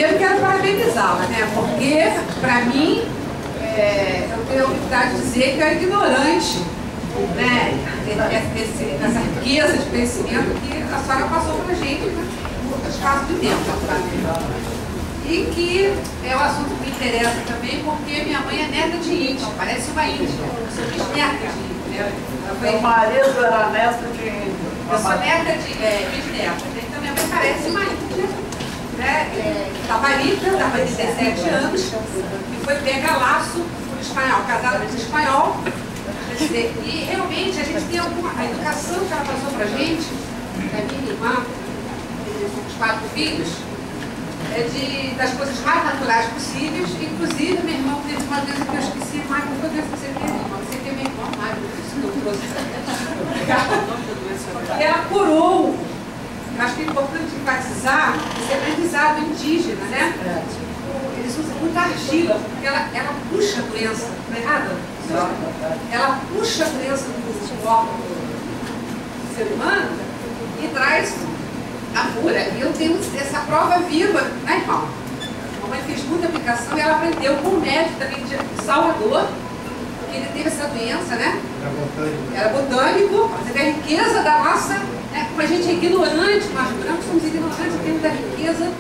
Primeiro quero parabenizá-la, né? Porque, para mim, eu tenho a humildade de dizer que é ignorante, né? Essa riqueza de conhecimento que a senhora passou para a gente no espaço de tempo, naturalmente. E que é um assunto que me interessa também, porque minha mãe é neta de índio, parece uma índia. Eu sou bisneta de índio, né? Meu marido era neto de índio. Eu sou neta de bisneta, então minha mãe parece uma índia, né? Tabarita, estava de 17 anos, e foi pega laço por espanhol, casada com espanhol. E realmente a gente tem a educação que ela passou para a gente, da minha irmã, os 4 filhos, das coisas mais naturais possíveis. Inclusive, meu irmão teve uma doença que eu esqueci, mas não foi doença que você teve, irmão. Você teve meu irmão, mas isso que eu trouxe. E ela curou. Eu acho que é importante enfatizar esse aprendizado indígena, né? Eles usam muita argila, porque ela puxa a doença, não é errado? Ela puxa a doença do corpo do ser humano e traz a cura. E eu tenho essa prova viva, né, irmão? A mamãe fez muita aplicação e ela aprendeu com o médico também de Salvador, porque ele teve essa doença, né? Era botânico. Você vê a riqueza da nossa, né? Como a gente é ignorante, nós brancos somos ignorantes em termos da riqueza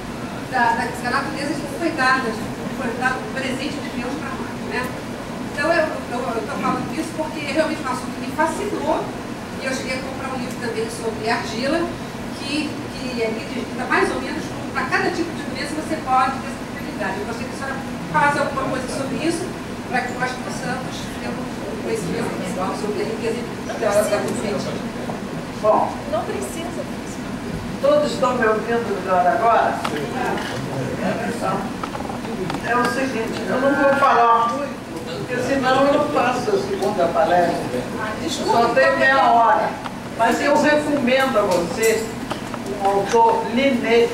da natureza que foi dada o presente de Deus para nós, né? Então eu estou falando isso porque realmente um assunto que me fascinou, e eu cheguei a comprar um livro também sobre argila, que ali diz mais ou menos como para cada tipo de doença você pode ter essa possibilidade. Eu gostaria que a senhora falasse alguma coisa sobre isso, para que nós possamos ter um conhecimento pessoal sobre a riqueza da consciência. Bom, não precisa. Todos estão me ouvindo melhor agora? É o seguinte, eu não vou falar muito, porque senão eu não faço a segunda palestra. Só tem meia hora. Mas eu recomendo a você o autor Linné,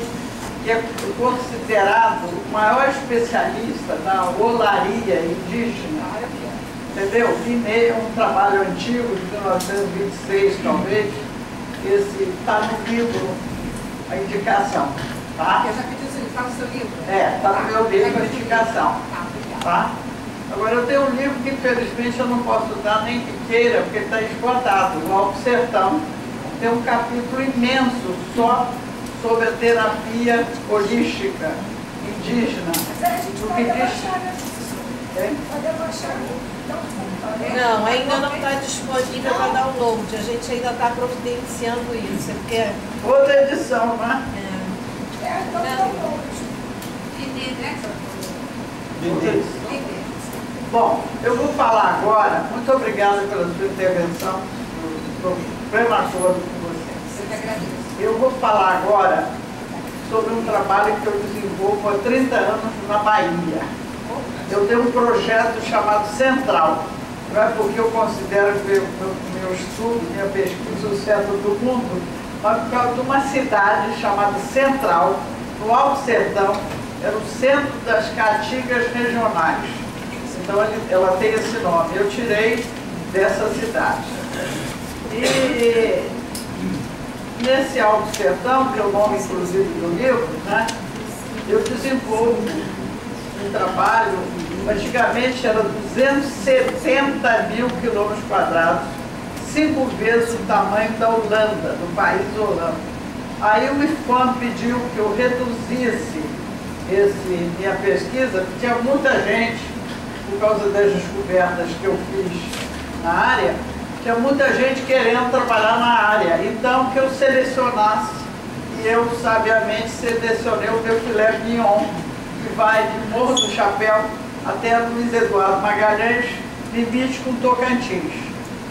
que é considerado o maior especialista na olaria indígena. Entendeu? Linné é um trabalho antigo, de 1926 talvez. Esse está no livro, a indicação. Tá? Eu já pedi se ele fala no seu livro. Está no meu livro, a indicação. Tá? Agora, eu tenho um livro que, infelizmente, eu não posso dar nem que queira, porque está esgotado. O Alto Sertão tem um capítulo imenso só sobre a terapia holística indígena. Do que diz... Não, ainda não está disponível para download. A gente ainda está providenciando isso. Porque... Outra edição, né? Bom, eu vou falar agora, muito obrigada pela sua intervenção, estou prematura com você. Eu vou falar agora sobre um trabalho que eu desenvolvo há 30 anos na Bahia. Eu tenho um projeto chamado Central, não é porque eu considero que meu estudo, minha pesquisa, o centro do mundo, mas por causa de uma cidade chamada Central, no Alto Sertão, era o centro das caatingas regionais. Então ela tem esse nome, eu tirei dessa cidade. E nesse Alto Sertão, que é o nome inclusive do livro, né, eu desenvolvo um trabalho, antigamente era 270 mil quilômetros quadrados, 5 vezes o tamanho da Holanda, do país Holanda. Aí o IFAM pediu que eu reduzisse minha pesquisa, porque tinha muita gente, por causa das descobertas que eu fiz na área, tinha muita gente querendo trabalhar na área. Então, que eu selecionasse, e eu sabiamente selecionei o meu filé mignon, que vai de Morro do Chapéu até Luiz Eduardo Magalhães, limite com Tocantins.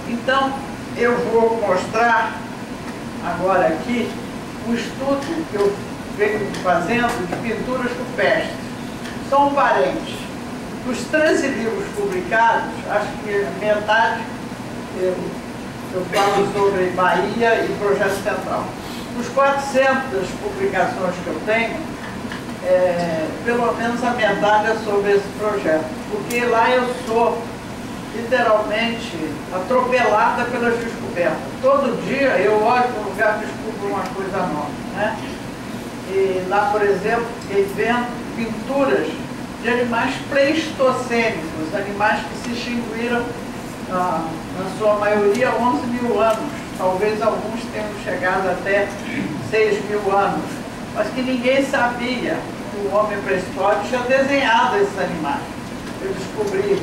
Então, eu vou mostrar agora aqui um estudo que eu venho fazendo de pinturas rupestres. São parentes. Dos 13 livros publicados, acho que metade eu falo sobre Bahia e Projeto Central. Dos 400 publicações que eu tenho, pelo menos a metade é sobre esse projeto. Porque lá eu sou literalmente atropelada pelas descobertas. Todo dia eu olho para um lugar e descubro uma coisa nova, né? E lá, por exemplo, ele vendo pinturas de animais pleistocênicos, animais que se extinguiram, na sua maioria, 11 mil anos. Talvez alguns tenham chegado até 6 mil anos, mas que ninguém sabia que o homem pré-histórico tinha desenhado esses animais. Eu descobri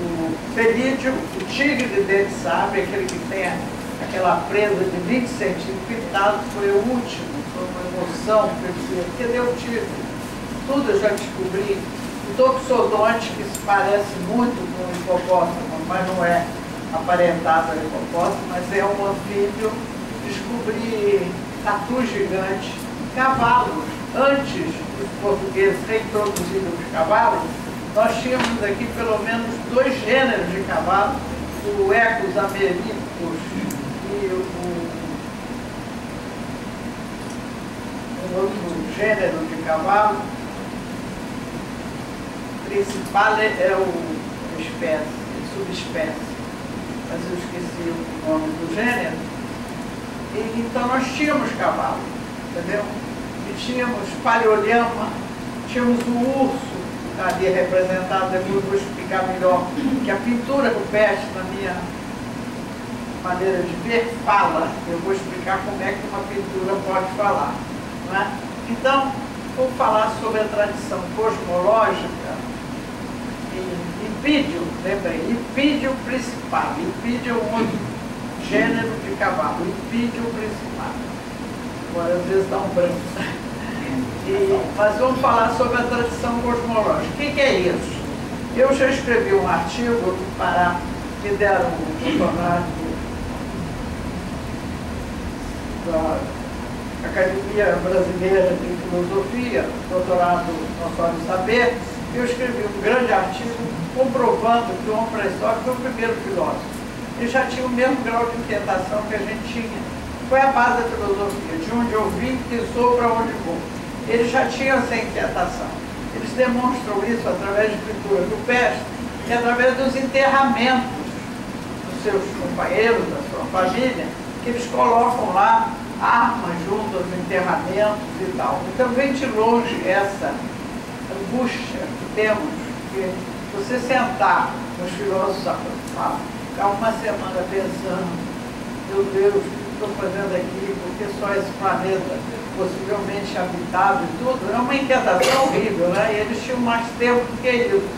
o felídeo, o tigre de dente sabre, aquele que tem aquela presa de 20 centímetros pintado, foi o último, foi uma emoção, porque deu o tigre. Tudo eu já descobri. O toxodonte, que se parece muito com o hipopótamo, mas não é aparentado ao hipopótamo, mas é um anfíbio. Descobri tatu gigante, cavalos. Antes dos portugueses reintroduzirem os cavalos, nós tínhamos aqui pelo menos 2 gêneros de cavalo, o Equus americus e um outro gênero de cavalo. O principal é o espécie, subespécie, mas eu esqueci o nome do gênero. E, então nós tínhamos cavalo, entendeu? E tínhamos paleolhama, tínhamos o urso, ali representado, depois eu vou explicar melhor, que a pintura rupestre, na minha maneira de ver, fala. Eu vou explicar como é que uma pintura pode falar. Não é? Então, vou falar sobre a tradição cosmológica. Hipídio, lembrei, Hipídio principal. Hipídio é um outro gênero de cavalo, Hipídio principal. Agora, às vezes dá um branco. Mas vamos falar sobre a tradição cosmológica. O que é isso? Eu já escrevi um artigo para que deram um doutorado da Academia Brasileira de Filosofia, doutorado no Sólido Saber. Eu escrevi um grande artigo comprovando que o homem pré-histórico foi o primeiro filósofo. Ele já tinha o mesmo grau de inquietação que a gente tinha. Foi a base da filosofia, de onde eu vim, que sou, para onde vou. Eles já tinham essa inquietação. Eles demonstram isso através de pintura rupestre e através dos enterramentos dos seus companheiros, da sua família, que eles colocam lá armas junto aos enterramentos e tal. Então vem de longe essa angústia que temos, que você sentar nos filósofos ficar uma semana pensando, meu Deus, o que estou fazendo aqui, porque só esse planeta possivelmente habitável e tudo, é uma inquietação horrível, né? E eles tinham mais tempo do que isso.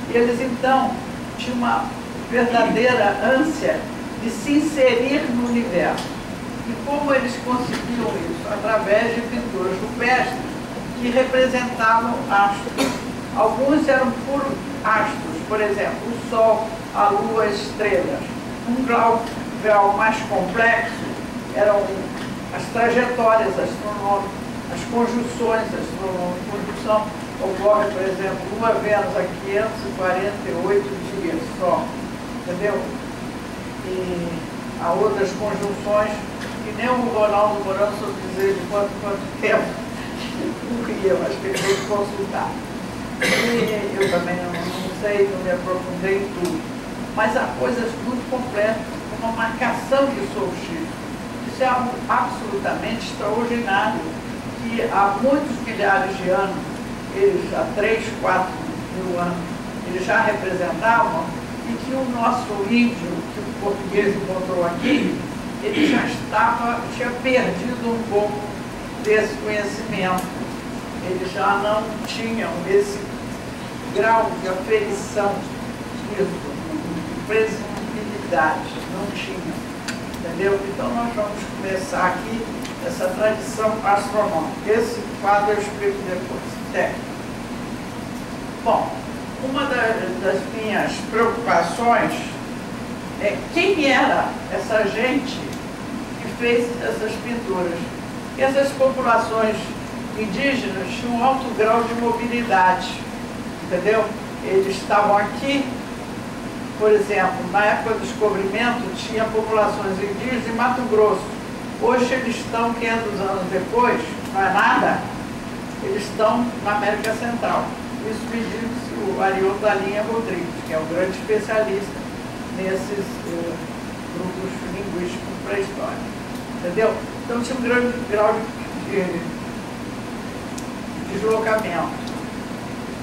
E eles, então, tinham uma verdadeira ânsia de se inserir no universo. E como eles conseguiam isso? Através de pinturas rupestres que representavam astros. Alguns eram puros astros, por exemplo, o Sol, a Lua, as estrelas. Um grau mais complexo eram as trajetórias astronômicas, as conjunções astronômicas. Conjunção ocorre, por exemplo, Lua-Vênus a 548 dias só, entendeu? E há outras conjunções que nem o Ronaldo Mourão soube dizer de quanto tempo morria, mas que ele tem que consultar. E eu também não sei, não me aprofundei em tudo. Mas há coisas muito completas, como a marcação de solstício. Isso é algo absolutamente extraordinário, que há muitos milhares de anos, eles há 3, 4 mil anos, eles já representavam, e que o nosso índio, que o português encontrou aqui, ele já tinha perdido um pouco desse conhecimento. Eles já não tinham esse grau de aferição, de presumibilidade, não tinham. Entendeu? Então nós vamos começar aqui essa tradição astronômica. Esse quadro eu explico depois. Técnico. Bom, uma das minhas preocupações é quem era essa gente que fez essas pinturas. E essas populações indígenas tinham um alto grau de mobilidade, entendeu? Eles estavam aqui, por exemplo, na época do descobrimento tinha populações indígenas em Mato Grosso. Hoje eles estão, 500 anos depois, não é nada, eles estão na América Central. Isso me disse o Ariel da Linha Rodrigues, que é um grande especialista nesses grupos linguísticos pré-históricos. Entendeu? Então tinha um grande grau de deslocamento.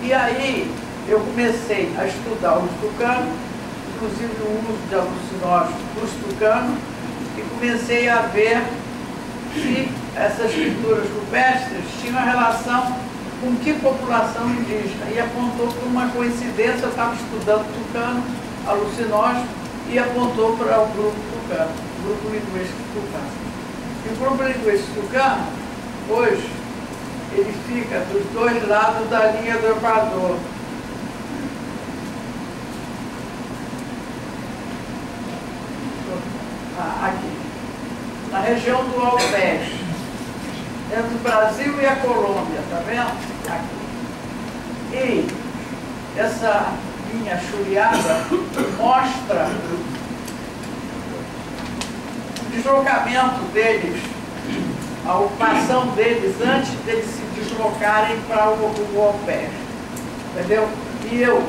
E aí eu comecei a estudar os tucanos, inclusive o uso de alucinógenos dos tucanos, e comecei a ver se essas pinturas rupestres tinham relação com que população indígena. E apontou para uma coincidência, eu estava estudando tucano, alucinógeno, e apontou para o grupo tucano, o grupo linguístico tucano. E o grupo linguístico tucano, hoje, ele fica dos dois lados da linha do Equador. Aqui, na região do Alpes, entre o Brasil e a Colômbia, tá vendo? Aqui. E essa linha chuleada mostra o deslocamento deles, a ocupação deles antes deles se deslocarem para o Alpes, entendeu? E eu,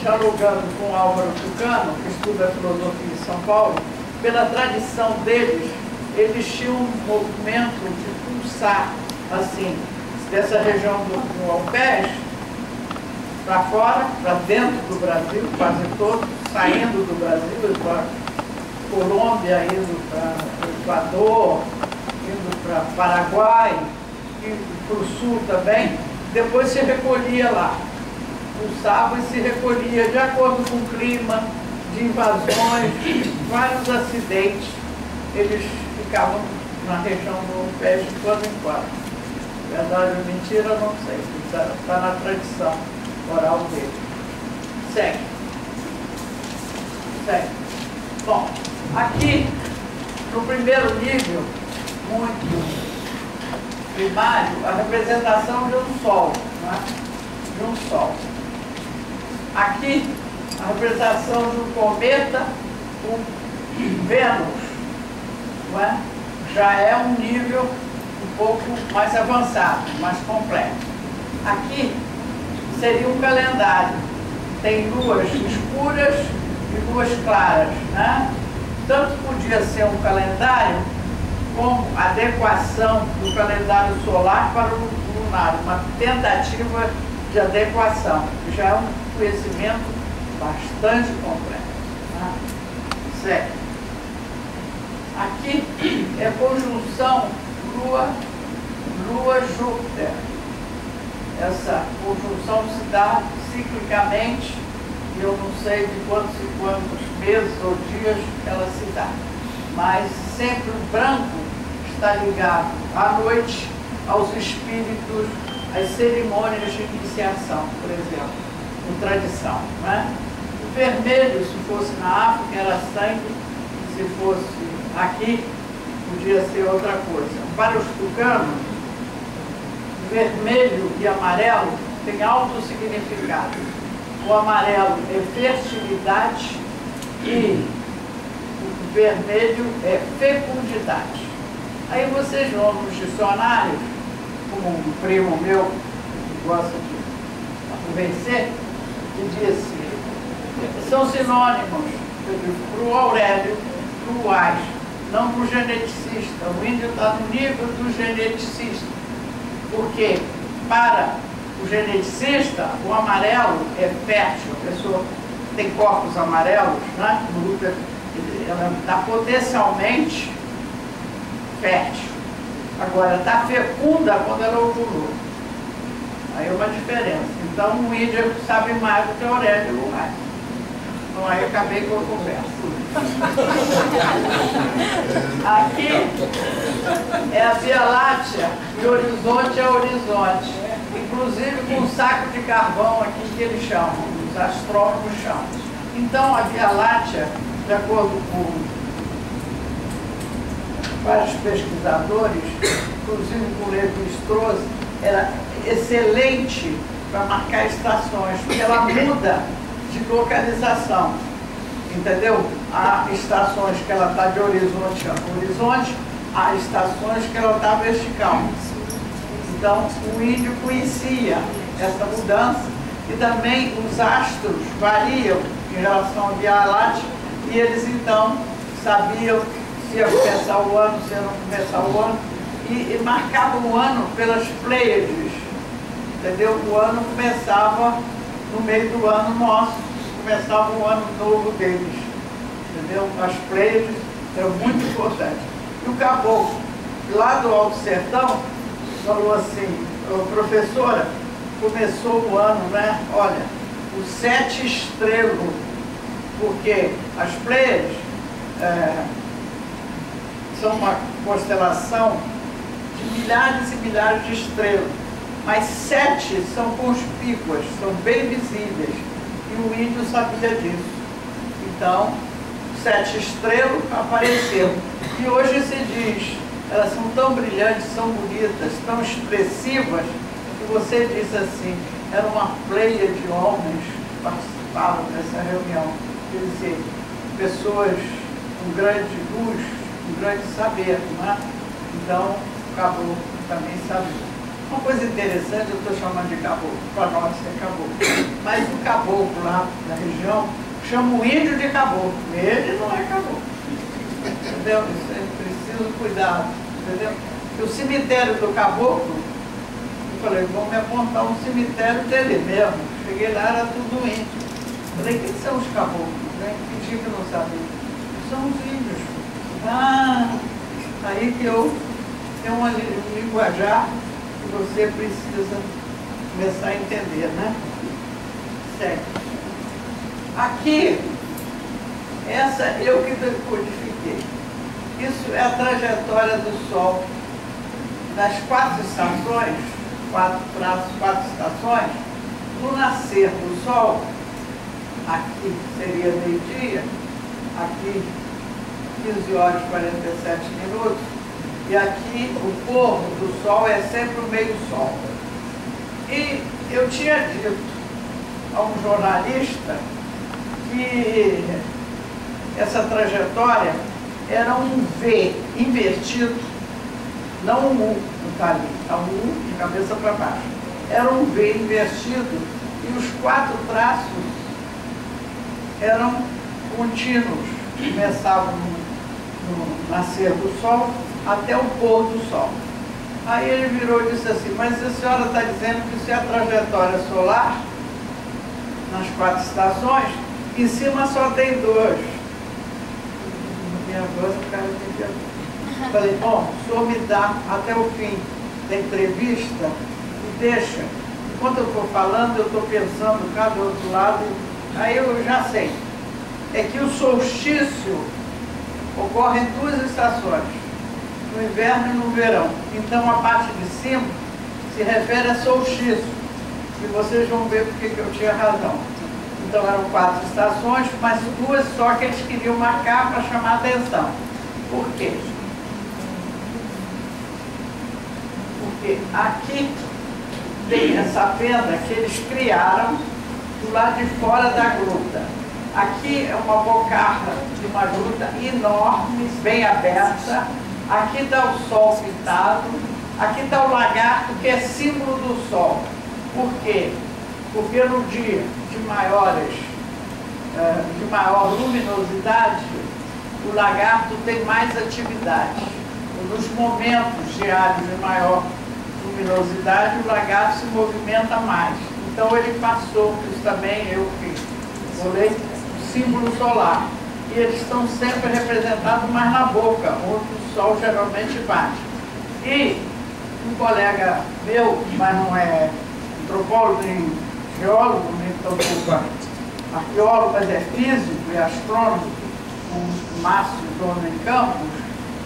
dialogando com o Álvaro Tucano, que estuda filosofia em São Paulo, pela tradição deles, eles tinham um movimento de pulsar, assim, dessa região do Alpes, para fora, para dentro do Brasil, quase todo, saindo do Brasil, para Colômbia, indo para o Equador, indo para Paraguai, indo para o sul também, depois se recolhia lá, pulsava e se recolhia de acordo com o clima, de invasões, vários acidentes, eles ficavam na região do Alpes de quando em quando. Verdade ou mentira, não sei, está na tradição oral dele. Segue. Segue. Bom, aqui, no primeiro nível, muito primário, a representação de um sol, né? De um sol. Aqui, a representação de um cometa com Vênus, não é? Já é um nível um pouco mais avançado, mais complexo. Aqui seria um calendário. Tem luas escuras e luas claras, né? Tanto podia ser um calendário como adequação do calendário solar para o lunar, uma tentativa de adequação, que já é um conhecimento bastante complexo. Né? Certo. Aqui é conjunção Lua-Júpiter. Essa conjunção se dá ciclicamente, e eu não sei de quantos e quantos meses ou dias ela se dá. Mas sempre o branco está ligado à noite, aos espíritos, às cerimônias de iniciação, por exemplo, com tradição. Né? O vermelho, se fosse na África, era sangue, se fosse aqui, podia ser outra coisa. Para os tucanos, vermelho e amarelo têm alto significado. O amarelo é fertilidade e o vermelho é fecundidade. Aí vocês vão nos dicionários, como um primo meu que gosta de convencer, que disse, são sinônimos para o Aurélio, para o Wise, não para o geneticista. O índio está no nível do geneticista, porque para o geneticista o amarelo é fértil, a pessoa tem corpos amarelos, né? Ela está potencialmente fértil. Agora, está fecunda quando ela ovulou. Aí é uma diferença. Então, o índio sabe mais do que o Aurélio e o Wise. Então, aí eu acabei com a conversa. Aqui é a Via Láctea e horizonte é horizonte. Inclusive com um saco de carvão aqui que eles chamam, os astrônomos chamam. Então, a Via Láctea, de acordo com vários pesquisadores, inclusive com o Lévi-Strauss, era excelente para marcar estações, porque ela muda de localização, entendeu? Há estações que ela está de horizonte a horizonte, há estações que ela está vertical. Então, o índio conhecia essa mudança e também os astros variam em relação à Via Láctea e eles, então, sabiam se ia começar o ano, se ia não começar o ano, e marcava o ano pelas Pleiades, entendeu? O ano começava no meio do ano nosso, começava o ano novo deles, entendeu? As Pleiades eram muito importantes. E o caboclo, lá do Alto Sertão, falou assim: professora, começou o ano, né? Olha, o 7 estrelo, porque as Pleiades são uma constelação de milhares e milhares de estrelas, mas 7 são conspícuas, são bem visíveis, e o índio sabia disso. Então, 7 estrelas apareceram. E hoje se diz, elas são tão brilhantes, tão bonitas, tão expressivas, que você diz assim, era uma pleia de homens que participavam dessa reunião. Quer dizer, pessoas com grande luz, com grande saber, não é? Então, o caboclo também sabia. Uma coisa interessante, eu estou chamando de caboclo, para nós é caboclo, mas o caboclo lá na região chama o índio de caboclo, ele não é caboclo, entendeu? Isso é preciso cuidar, entendeu? E o cemitério do caboclo, eu falei, vou me apontar um cemitério dele mesmo. Cheguei lá, era tudo índio. Falei, quem são os caboclos? Fingi que não sabia. São os índios. Ah, aí que eu tenho um linguajar que você precisa começar a entender, né? Certo. Aqui, essa eu que decodifiquei. Isso é a trajetória do Sol. Nas 4 estações, 4 estações, no nascer do Sol, aqui seria meio-dia, aqui 15 horas e 47 minutos, e aqui o pôr do Sol é sempre o meio-sol. E eu tinha dito a um jornalista que essa trajetória era um V invertido, não um U, não está ali, está um U de cabeça para baixo. Era um V invertido e os 4 traços eram contínuos, começavam no nascer do Sol até o pôr do Sol. Aí ele virou e disse assim, mas a senhora está dizendo que isso é a trajetória solar, nas 4 estações, em cima só tem 2. Minha voz, o cara tem que... Falei, bom, o senhor me dá até o fim da entrevista e deixa. Enquanto eu estou falando, eu estou pensando cá do outro lado, aí eu já sei. É que o solstício ocorre em 2 estações, no inverno e no verão. Então a parte de cima se refere a solstício. E vocês vão ver porque que eu tinha razão. Então eram 4 estações, mas 2 só que eles queriam marcar para chamar a atenção. Por quê? Porque aqui tem essa fenda que eles criaram do lado de fora da gruta. Aqui é uma bocarra de uma gruta enorme, bem aberta. Aqui está o sol pintado. Aqui está o lagarto, que é símbolo do sol. Por quê? Porque no dia de maior luminosidade, o lagarto tem mais atividade. Nos momentos diários de maior luminosidade, o lagarto se movimenta mais. Então ele passou, isso também eu fiz, o símbolo solar. E eles estão sempre representados mais na boca, onde o sol geralmente bate. E um colega meu, mas não é antropólogo, nem geólogo, nem tampouco arqueólogo, mas é físico e astrônomo, o Márcio Dono em Campos,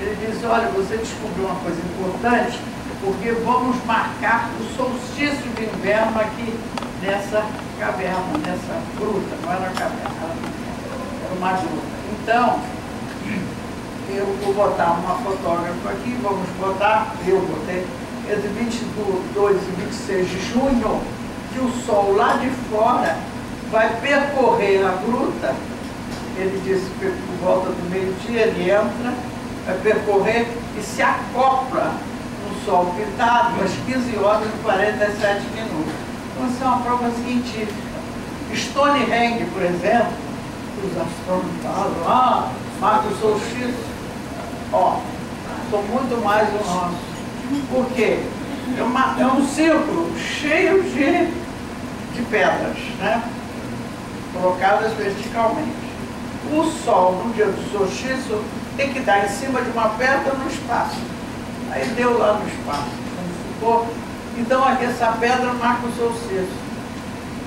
ele diz, olha, você descobriu uma coisa importante, porque vamos marcar o solstício de inverno aqui nessa caverna, nessa gruta, não era caverna, era uma gruta. Então, eu vou botar uma fotógrafa aqui, vamos botar, eu botei, entre 22 e 26 de junho, que o sol lá de fora vai percorrer a gruta. Ele disse que por volta do meio-dia ele entra, vai percorrer e se acopla no sol pintado às 15 horas e 47 minutos. Então, isso é uma prova científica. Stonehenge, por exemplo, os astrônomos falam, marca o solstício. Ó, são muito mais o nosso. Porque é um círculo cheio de pedras, né? Colocadas verticalmente. O Sol, no dia do solstício, tem que dar em cima de uma pedra no espaço. Aí deu lá no espaço, vamos supor. Então aqui essa pedra marca o solstício.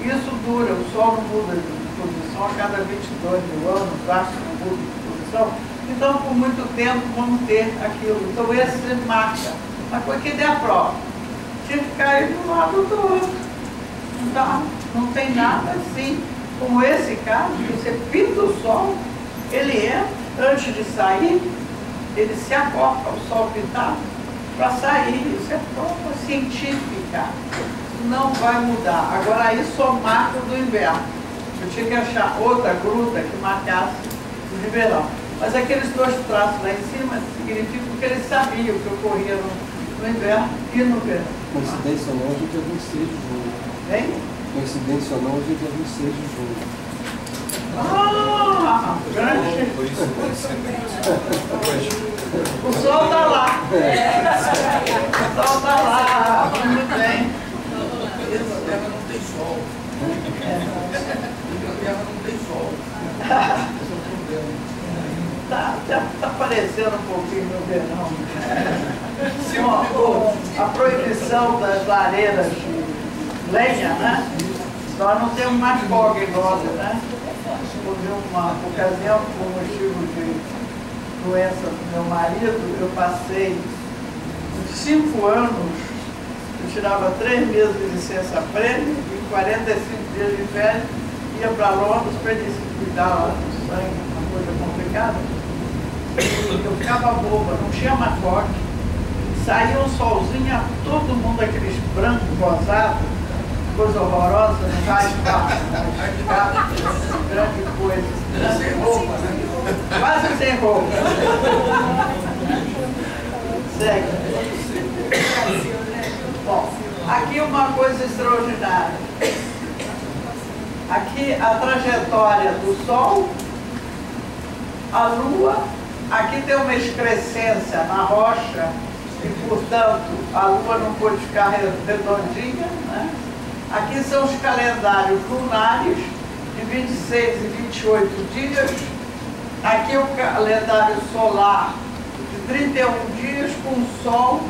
Isso dura, o Sol não muda de posição a cada 22 mil anos, o astro não muda de posição. Então, por muito tempo, vamos ter aquilo. Então, esse marca. Mas foi que der a prova. Tinha que cair de um lado do outro. Então, não tem nada assim. Como esse caso, você pinta o Sol, ele antes de sair, ele se acopa o Sol pintado para sair. Isso é prova científica. Não vai mudar. Agora, aí só marca do inverno. Eu tinha que achar outra gruta que marcasse o de verão. Mas aqueles dois traços lá em cima significam que eles sabiam o que ocorria no inverno e no verão. Coincidência ou não, a gente é 26 de junho. Hein? Coincidência ou não, a gente é 26 de junho. Ah, grande. O Sol está lá. O Sol está lá. Muito bem. A Terra não tem sol. A Terra não tem sol. Está parecendo um pouquinho no verão. A proibição das lareiras de lenha, né? Nós não temos mais fogo em Londres, né? Houve uma ocasião, por motivo de doença do meu marido, eu passei 5 anos, eu tirava 3 meses de licença-prêmio e 45 dias de férias, ia para Londres para ele se cuidar lá do sangue, uma coisa complicada. Eu ficava boba, não tinha macoque, saía um solzinho, todo mundo aqueles brancos, rosados, coisa horrorosa, não vai ficar grande coisa. Sem roupa, né? Quase sem roupa. Segue. Bom, aqui uma coisa extraordinária. Aqui a trajetória do Sol, a Lua, aqui tem uma excrescência na rocha e, portanto, a Lua não pode ficar redondinha, né? Aqui são os calendários lunares de 26 e 28 dias. Aqui o calendário solar de 31 dias com o Sol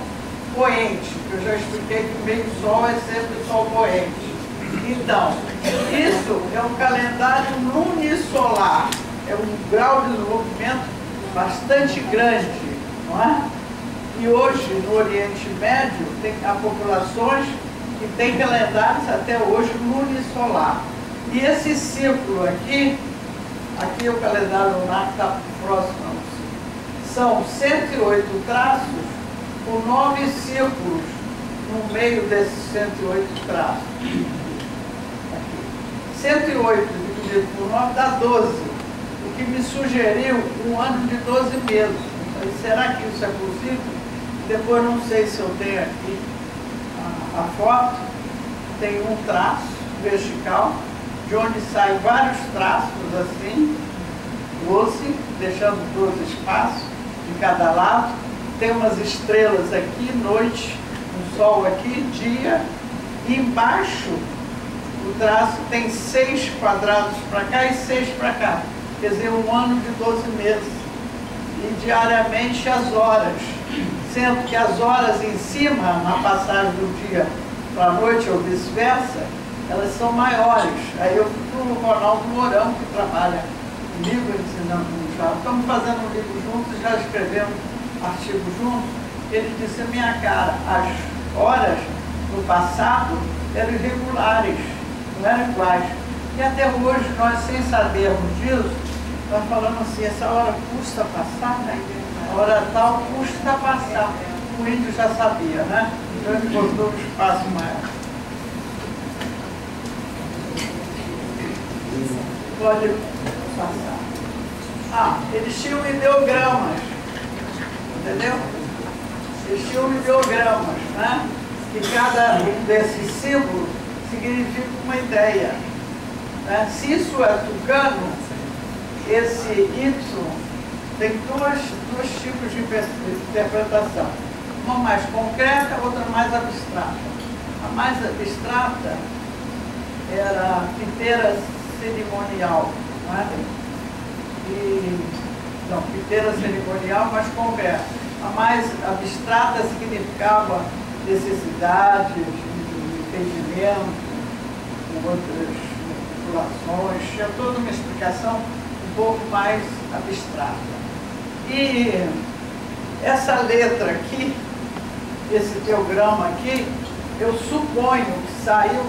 poente, que eu já expliquei que o meio Sol é sempre o Sol poente. Então, isso é um calendário lunisolar, é um grau de desenvolvimento bastante grande, não é? E hoje, no Oriente Médio, há populações que têm calendários até hoje lunisolar. E esse círculo aqui é o calendário lunar que está próximo ao círculo. São 108 traços com 9 círculos no meio desses 108 traços. Aqui. 108 dividido por 9 dá 12, o que me sugeriu um ano de 12 meses. Mas será que isso é possível? Depois não sei se eu tenho aqui a foto. Tem um traço vertical, de onde saem vários traços assim, 12, deixando 12 espaços de cada lado. Tem umas estrelas aqui, noite, um sol aqui, dia. E embaixo o traço tem 6 quadrados para cá e 6 para cá. Quer dizer, um ano de 12 meses. E diariamente as horas, sendo que as horas em cima, na passagem do dia para a noite ou vice-versa, elas são maiores. Aí eu fui para o Ronaldo Mourão, que trabalha comigo, ensinando no Chá. Estamos fazendo um livro juntos, já escrevemos artigo juntos. Ele disse a minha cara, as horas no passado eram irregulares, não eram iguais. E até hoje, nós, sem sabermos disso, nós falamos assim, essa hora custa passar, né? A hora tal custa passar. O índio já sabia, né? Então ele botou um espaço maior. Pode passar. Eles tinham ideogramas, entendeu? Eles tinham ideogramas, né? E cada um desses símbolos significa uma ideia. Né? Se isso é tucano, esse Y tem dois tipos de interpretação. Uma mais concreta, outra mais abstrata. A mais abstrata era a piteira cerimonial, né? Piteira cerimonial mais concreta. A mais abstrata significava necessidades, entendimento, outras populações, tinha toda uma explicação um pouco mais abstrata. E essa letra aqui, esse teograma aqui, eu suponho que saiu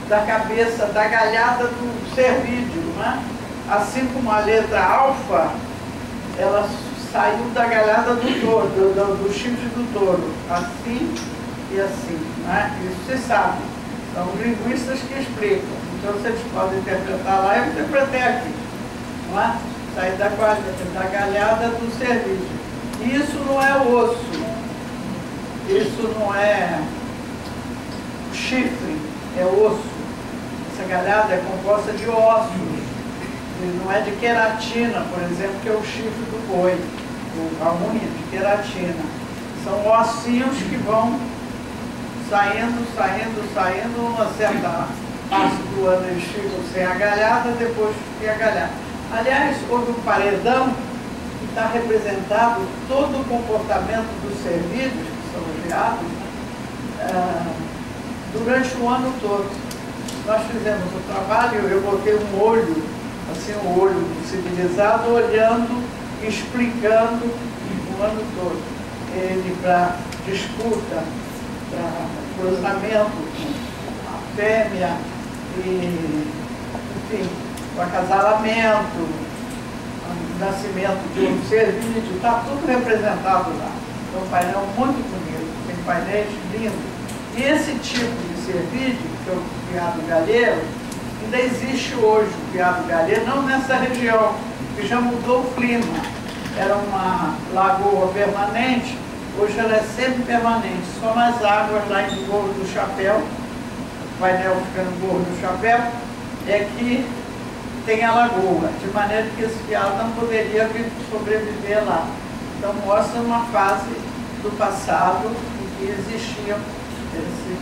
da cabeça, da galhada do cervídeo, né? Assim como a letra alfa, ela saiu da galhada do touro, do chifre do touro, assim e assim, né? Isso se sabe, são os linguistas que explicam, então vocês podem interpretar lá, eu interpretei aqui, não é? Sair da galhada do cervídeo. Isso não é osso, isso não é chifre, é osso. Essa galhada é composta de ossos, não é de queratina, por exemplo, que é o chifre do boi, a unha de queratina. São ossinhos que vão saindo, uma certa parte do ano eles ficam sem a galhada, depois tem a galhada. Aliás, houve um paredão que está representado todo o comportamento dos cervídeos, que são os veados, durante o ano todo. Nós fizemos o trabalho, eu botei um olho, assim, um olho civilizado, olhando, explicando o ano todo. Ele para disputa, para cruzamento com a fêmea, e, enfim, o acasalamento, o nascimento de um cervídeo, está tudo representado lá. É um painel muito bonito, tem painéis lindos. E esse tipo de cervídeo, que é o veado galheiro, ainda existe hoje o veado galheiro, não nessa região, que já mudou o clima. Era uma lagoa permanente, hoje ela é sempre permanente, só nas águas lá em Morro do Chapéu, o painel fica no Morro do Chapéu, é que tem a lagoa, de maneira que esse veado não poderia sobreviver lá. Então mostra uma fase do passado em que existiam esses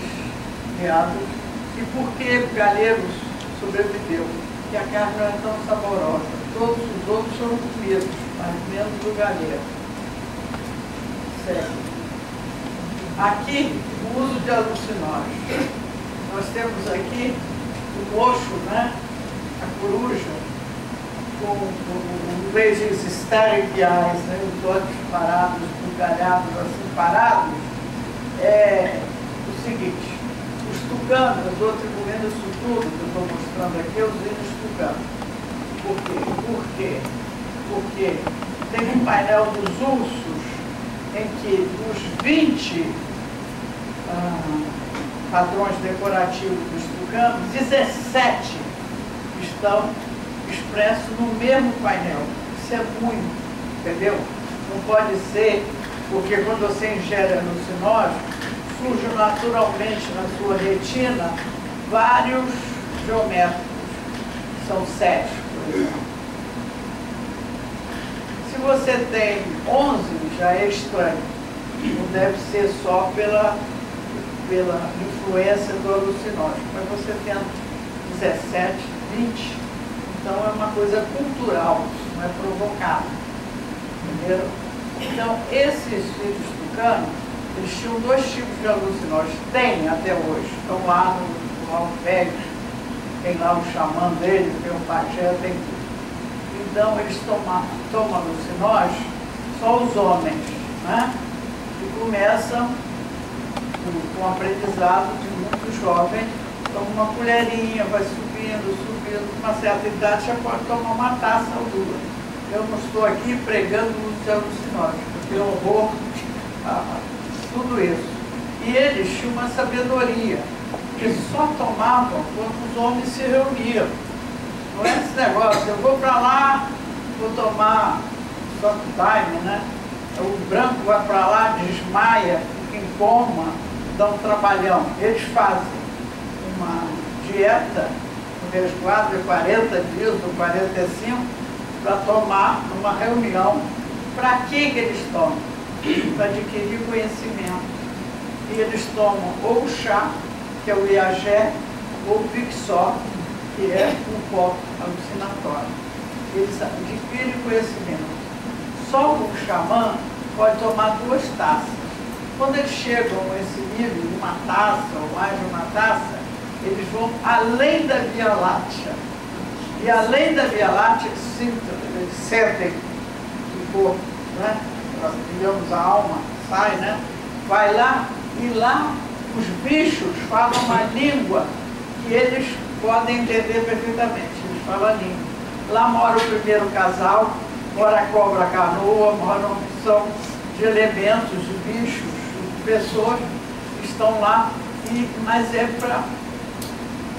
veados. E por que Galheiros sobreviveu? Porque a carne não é tão saborosa. Todos os outros foram comidos, mas menos o galheiro. Certo. Aqui, o uso de alucinógenos. Nós temos aqui o mocho, né? A coruja, com o inglês diz staring eyes, né? Os olhos parados, bugalhados, assim, parados. É o seguinte, os tucanos, eu estou atribuindo isso tudo que eu estou mostrando aqui aos índios tucanos. Por quê? Por quê? Porque tem um painel dos ursos em que dos 20 padrões decorativos dos tucanos, 17 estão expressos no mesmo painel. Isso é muito, entendeu? Não pode ser, porque quando você ingere alucinógeno, surge naturalmente na sua retina vários geométricos, são 7, por exemplo. Se você tem 11, já é estranho, não deve ser só pela influência do alucinógeno, mas você tem 17, 20, então é uma coisa cultural, não é provocada, entendeu? Então, esses filhos tucanos, eles tinham 2 tipos de alucinógenos, tem até hoje, estão lá no Alpeg, tem lá o xamã dele, tem o pajé, tem tudo. Então, eles tomam alucinógenos, só os homens, né? E começam com o aprendizado de muito jovem, toma uma colherinha, vai subindo, com uma certa idade já pode tomar uma taça ou 2. Eu não estou aqui pregando o uso de alucinógenos, porque é horror tudo isso. E eles tinham uma sabedoria, que só tomavam quando os homens se reuniam. Não é esse negócio, eu vou para lá, vou tomar só time, né? O branco vai para lá, desmaia, fica em coma, dá um trabalhão. Eles fazem uma dieta, no resguardo de 40 dias ou 45, para tomar numa reunião. Para que eles tomam? para adquirir conhecimento. E eles tomam ou o chá, que é o iagé, ou o pixó, que é um copo alucinatório. Eles adquirem conhecimento. Só o xamã pode tomar 2 taças. Quando eles chegam a esse nível de uma taça ou mais de uma taça, eles vão além da Via Láctea. E além da Via Láctea, eles sentem o corpo, né? Digamos, a alma sai, né? Vai lá, e lá os bichos falam uma língua que eles podem entender perfeitamente. Eles falam a língua. Lá mora o primeiro casal, mora a cobra canoa, mora uma opção de elementos, de bichos, de pessoas que estão lá, mas é para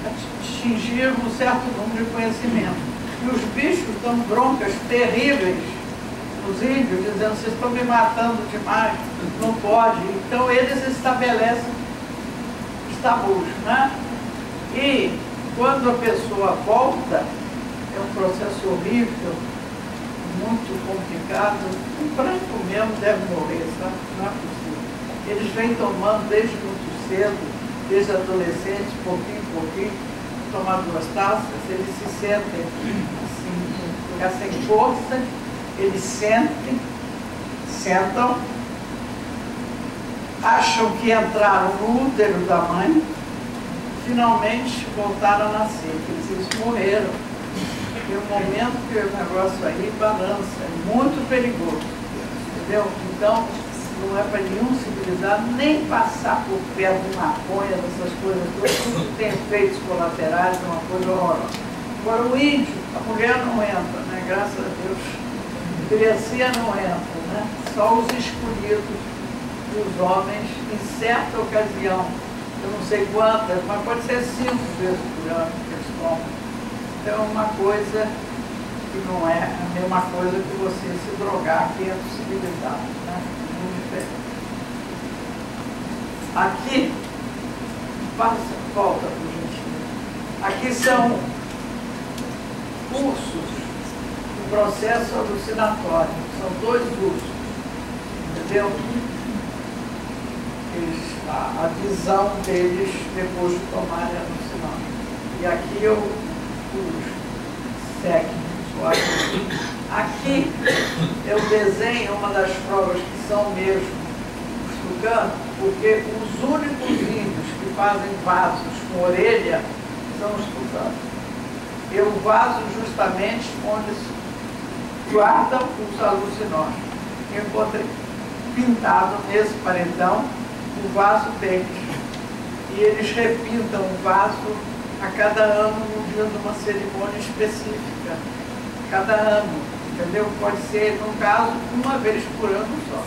atingir um certo número de conhecimento. E os bichos dão broncas terríveis nos índios, dizendo, vocês estão me matando demais, não pode. Então eles estabelecem os tabus, né? E quando a pessoa volta, é um processo horrível, muito complicado. O branco mesmo deve morrer, sabe? Não é possível. Eles vêm tomando desde muito cedo, desde adolescentes, pouquinho em pouquinho, tomar 2 taças, eles se sentem assim, ficar sem força, eles sentam, acham que entraram no útero da mãe, finalmente voltaram a nascer, eles morreram. Tem um momento que o negócio aí balança, é muito perigoso, entendeu? Então, não é para nenhum civilizado nem passar por perto de maconha, dessas coisas todas, tudo tem efeitos colaterais, é uma coisa horrorosa. Agora, o índio, a mulher não entra, né? Graças a Deus, a criancinha não entra, né? Só os escolhidos, os homens, em certa ocasião, eu não sei quantas, mas pode ser 5 vezes por ano que eles tomam. Então, é uma coisa que não é a mesma coisa que você se drogar aqui é civilizado, né? Muito diferente. Aqui, volta para o gentil. Aqui são cursos do processo alucinatório. São 2 cursos, entendeu? A visão deles depois de tomarem alucinante. E aqui os técnicos. Aqui eu desenho uma das provas que são mesmo os tucanos, porque os únicos índios que fazem vasos com orelha são os tucanos. Eu vaso justamente onde guardam os alucinógenos. Eu encontrei pintado nesse paredão o vaso deles. E eles repintam o vaso a cada ano no dia de uma cerimônia específica. Cada ano, entendeu? Pode ser, no caso, uma vez por ano só.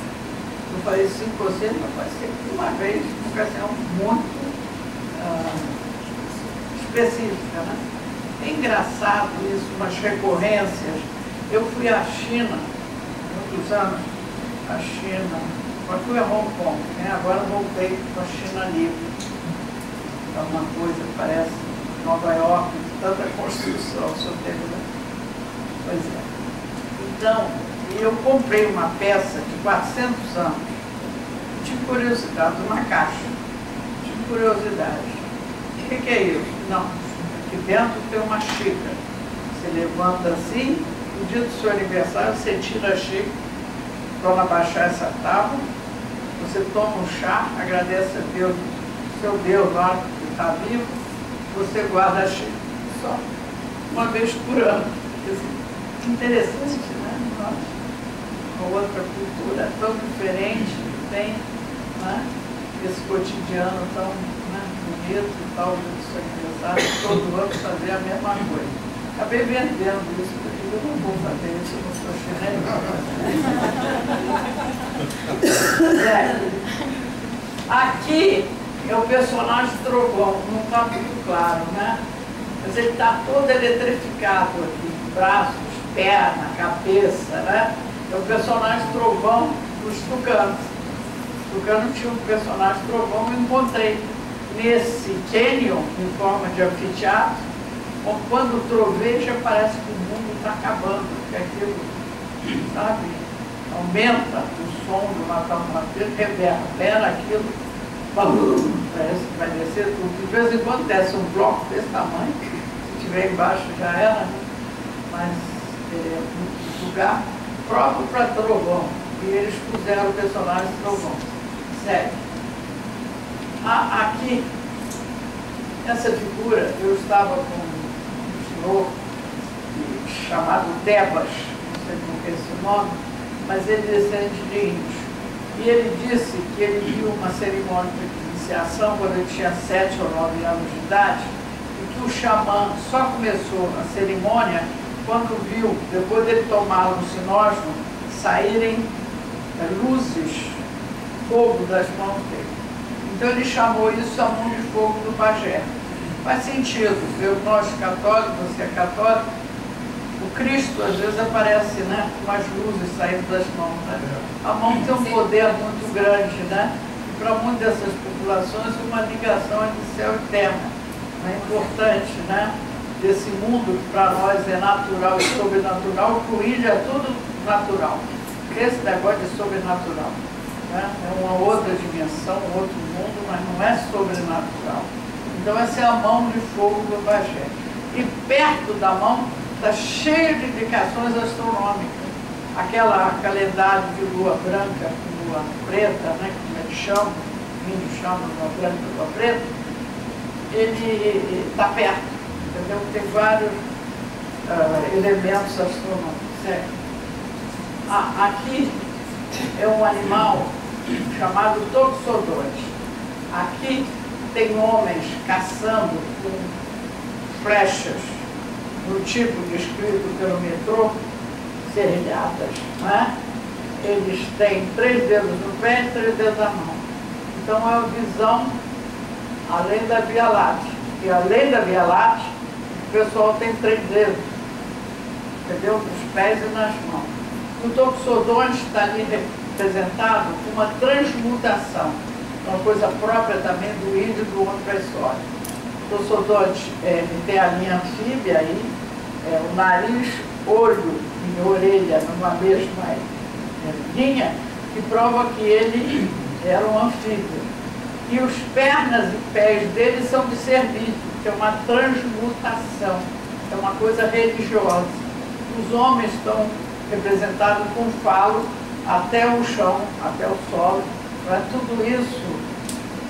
Eu falei 5 ou 6, mas pode ser uma vez, uma ocasião muito específica, né? É engraçado isso, umas recorrências. Eu fui à China, muitos anos, à China, mas fui a Hong Kong, né? Agora voltei para a China livre. É uma coisa que parece Nova York, tanta construção, o senhor teve, né? Pois é. Então, eu comprei uma peça de 400 anos, tive curiosidade, uma caixa, tive curiosidade. O que é isso? Não, aqui dentro tem uma xícara. Você levanta assim, no dia do seu aniversário, você tira a xícara, para abaixar essa tábua, você toma um chá, agradece a Deus, seu Deus lá que está vivo, você guarda a xícara. Só uma vez por ano. Interessante, né? Uma outra cultura tão diferente, tem, né, esse cotidiano tão, né, bonito e tal, do seu aniversário, todo ano fazer a mesma coisa. Acabei vendendo isso, porque eu não vou fazer isso, eu não sou chinês. Aqui é o personagem Trovão, não está muito claro, né? Mas ele está todo eletrificado aqui, braços, perna, cabeça, né? É o personagem Trovão dos tucanos. O tucano tinha um personagem Trovão, eu encontrei nesse cânion, em forma de anfiteatro, quando troveja parece que o mundo está acabando, porque aquilo, sabe, aumenta o som do Natal reverbera aquilo, parece que vai descer tudo. De vez em quando desce um bloco desse tamanho, se tiver embaixo já era, mas é um lugar próprio para trovão. E eles puseram o personagem trovão. Sério. Aqui, essa figura, eu estava com um senhor chamado Tebas, não sei como é esse nome, mas ele é descendente de índios. E ele disse que ele viu uma cerimônia de iniciação quando ele tinha 7 ou 9 anos de idade, e que o xamã só começou a cerimônia quando viu, depois dele tomar o sinósmo, saírem luzes, fogo das mãos dele. Então ele chamou isso a mão de fogo do pajé. Faz sentido, nós católicos, você é católico, o Cristo às vezes aparece, né, com as luzes saindo das mãos. Né? A mão tem um poder muito grande, né? E para muitas dessas populações uma ligação entre céu e terra. É importante, né? Desse mundo que para nós é natural e sobrenatural, o índio é tudo natural. Esse negócio de sobrenatural, né? É uma outra dimensão, um outro mundo, mas não é sobrenatural. Então essa é a mão de fogo do pajé. E perto da mão está cheio de indicações astronômicas. Aquela calendário de lua branca, lua preta, né, como eles chamam, índios chamam lua branca, lua preta, ele está perto, entendeu? Tem vários elementos astronômicos. Certo? Aqui é um animal chamado toxodonte. Aqui tem homens caçando com flechas no tipo descrito pelo metrô, serrilhadas, né? Eles têm 3 dedos no pé e 3 dedos na mão. Então é uma visão além da Via Láctea. E além da Via Láctea, o pessoal tem 3 dedos, entendeu? Nos pés e nas mãos. O toxodonte está ali representado com uma transmutação, uma coisa própria também do índio e do homem pré-histórico. O toxodonte tem a linha anfíbia aí, o nariz, olho e orelha numa mesma linha, que prova que ele era um anfíbio. E os pernas e pés dele são de cervídeo, que é uma transmutação, é uma coisa religiosa. Os homens estão representados com falo até o chão, até o solo. Tudo isso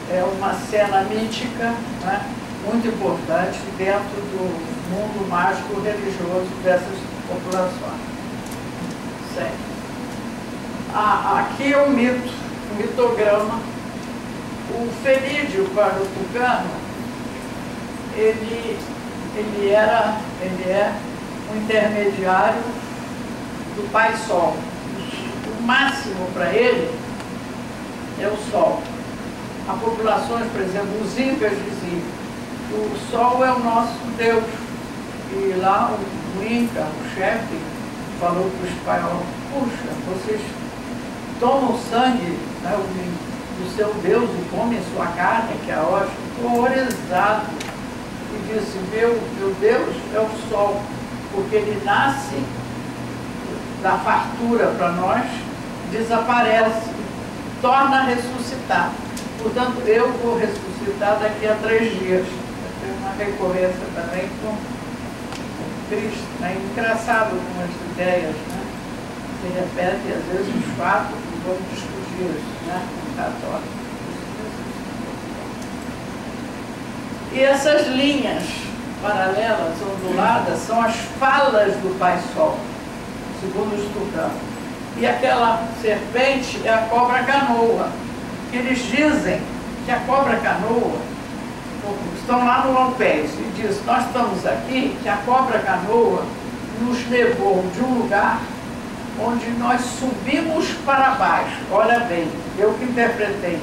é uma cena mítica, né, muito importante dentro do mundo mágico religioso dessas populações. Certo. Aqui é um mito, um mitograma. O Felídio para o tucano, ele é um intermediário do Pai Sol. O máximo para ele é o Sol. Há populações, por exemplo, os incas diziam que o Sol é o nosso Deus. E lá o Inca, o chefe, falou para o espanhol: puxa, vocês tomam sangue, né, do seu Deus e comem sua carne, que é a hóstia. Ficou horrorizado e disse: meu Deus é o Sol, porque ele nasce da fartura para nós, desaparece, torna a ressuscitar. Portanto, eu vou ressuscitar daqui a 3 dias. Tem uma recorrência também com Cristo. É engraçado algumas ideias, né? Se repete, às vezes, os fatos e vamos discutir isso, né? Com católicos. E essas linhas paralelas, onduladas, são as falas do Pai Sol, segundo os tucanos. E aquela serpente é a cobra canoa. Eles dizem que a cobra canoa, estão lá no Lampés, e diz: nós estamos aqui, que a cobra canoa nos levou de um lugar onde nós subimos para baixo. Olha bem, eu que interpretei,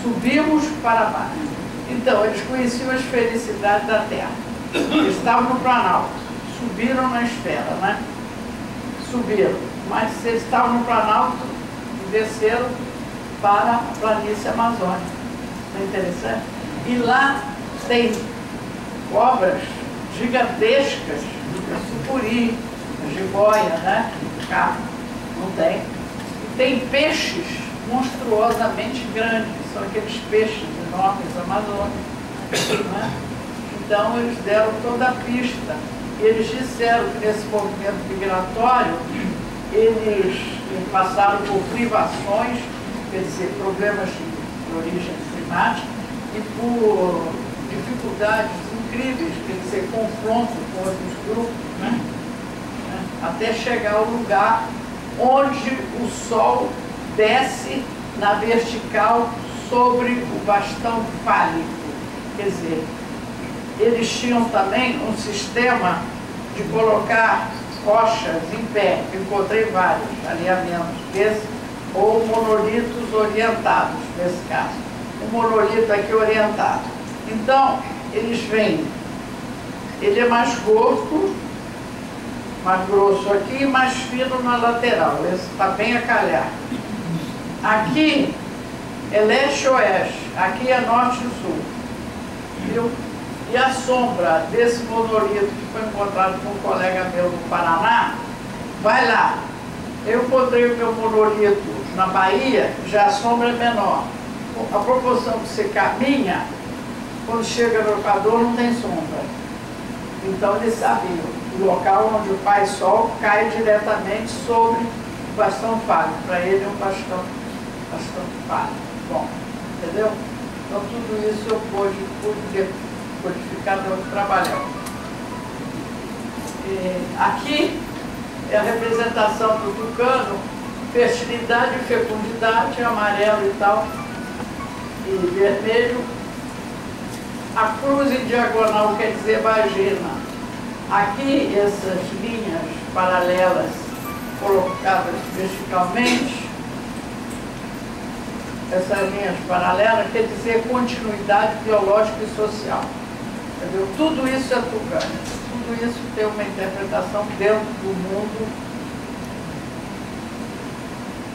subimos para baixo. Então, eles conheciam as felicidades da Terra. Eles estavam no Planalto, subiram na esfera, né? Subiram, mas eles estavam no Planalto e desceram para a planície amazônica. Não é interessante? E lá tem cobras gigantescas, sucuri, jiboia, né? Carne, não tem. tem peixes monstruosamente grandes, são aqueles peixes enormes amazônicos, né? Então eles deram toda a pista. Eles disseram que nesse movimento migratório eles passaram por privações, quer dizer, problemas de origem climática e por dificuldades incríveis, quer dizer, confronto com outros grupos, né? Até chegar ao lugar onde o sol desce na vertical sobre o bastão fálico. Quer dizer, eles tinham também um sistema de colocar rochas em pé. Encontrei vários alinhamentos desses, ou monolitos orientados, nesse caso. Um monolito aqui orientado. Então, eles vêm, ele é mais gordo, mais grosso aqui e mais fino na lateral. Esse está bem a calhar. Aqui é leste-oeste, aqui é norte e sul. Viu? E a sombra desse monolito que foi encontrado com um colega meu no Paraná, vai lá. Eu encontrei o meu monolito na Bahia, já a sombra é menor. A proporção que você caminha, quando chega no Equador não tem sombra. Então eles sabiam, o local onde o Pai Sol cai diretamente sobre o bastão fálico. Para ele é um bastão fálico. Bom, entendeu? Então tudo isso eu pude codificar no outro trabalhão. Aqui é a representação do tucano, fertilidade e fecundidade, amarelo e tal, e vermelho. A cruz em diagonal quer dizer vagina. Aqui essas linhas paralelas colocadas verticalmente, essas linhas paralelas quer dizer continuidade biológica e social. Entendeu? Tudo isso é tucano. Tudo isso tem uma interpretação dentro do mundo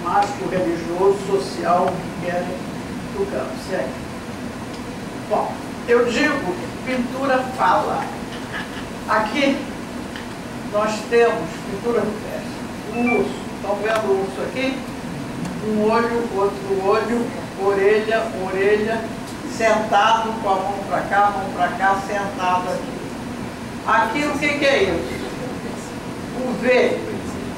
mágico, religioso, social, que é tucano. Segue. Bom, eu digo que pintura fala. Aqui nós temos pintura rupestre. O urso, estão vendo o urso aqui? Um olho, outro olho, orelha, orelha, sentado com a mão para cá, sentado aqui. Aqui o que é isso? O V.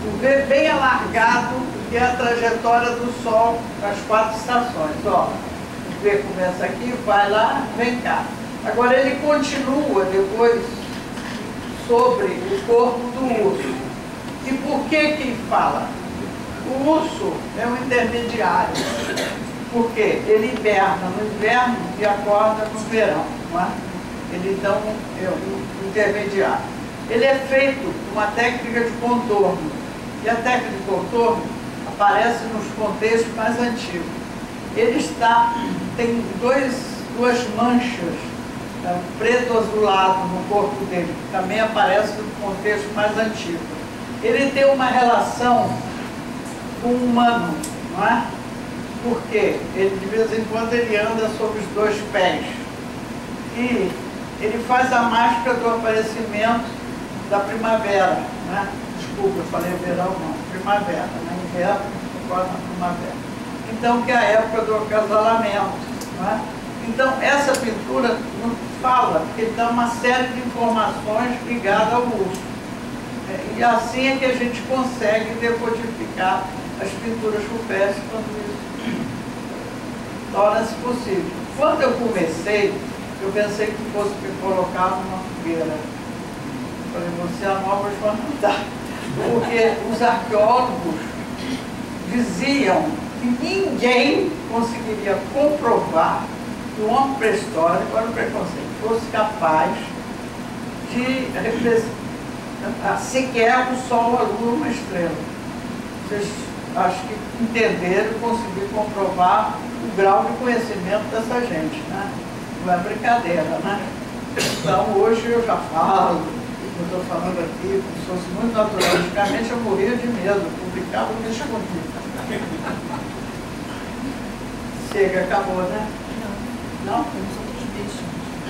O V bem alargado, que é a trajetória do Sol nas 4 estações. Ó, o V começa aqui, vai lá, vem cá. Agora ele continua depois sobre o corpo do urso. E por que ele fala? O urso é um intermediário, porque ele hiberna no inverno e acorda no verão, não é? Ele então é um intermediário. Ele é feito com uma técnica de contorno, e a técnica de contorno aparece nos contextos mais antigos. Ele tem duas manchas, preto azulado no corpo dele, que também aparece no contexto mais antigo. Ele tem uma relação com o humano, não é? Porque ele, de vez em quando, ele anda sobre os 2 pés. E ele faz a máscara do aparecimento da primavera, né? Desculpa, eu falei verão, não. Primavera, né? Inverno, agora na primavera. Então, que é a época do acasalamento, não é? Então, essa pintura não fala, porque ele dá uma série de informações ligadas ao urso. E assim é que a gente consegue decodificar as pinturas rupestres quando isso torna-se possível. Quando eu comecei, eu pensei que fosse me colocar numa fogueira. Eu falei, você é nova Joana, porque os arqueólogos diziam que ninguém conseguiria comprovar que o homem pré-histórico, olha o preconceito, fosse capaz de representar sequer o Sol, a Lua, uma estrela. Vocês acho que entenderam e conseguiram comprovar o grau de conhecimento dessa gente, né? Não é brincadeira, né? Então hoje eu já falo, eu estou falando aqui, como se fosse muito natural. Antigamente eu morria de medo, publicava, deixa comigo. Chega, acabou, né? Não? Temos outros bichos.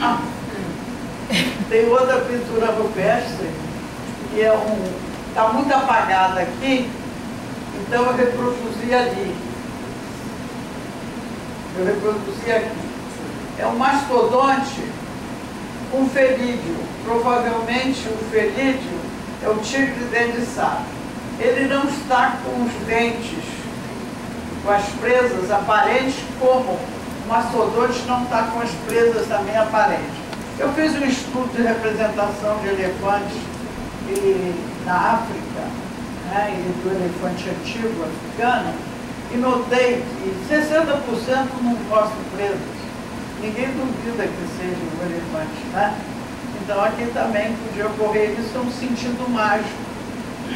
Ah, tem outra pintura rupestre, que é está muito apagada aqui, Então eu reproduzi ali. Eu reproduzi aqui. É um mastodonte com felídeo. Provavelmente o felídeo é o tigre dente de sabre. Ele não está com os dentes, com as presas aparentes, como o mastodonte não está com as presas também aparentes. Eu fiz um estudo de representação de elefantes na África, né, e do elefante antigo africano, e notei que 60% não mostram presas. Ninguém duvida que seja um elefante, né? Então aqui também podia ocorrer isso, é um sentido mágico.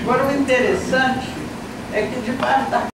Agora o interessante é que debaixo da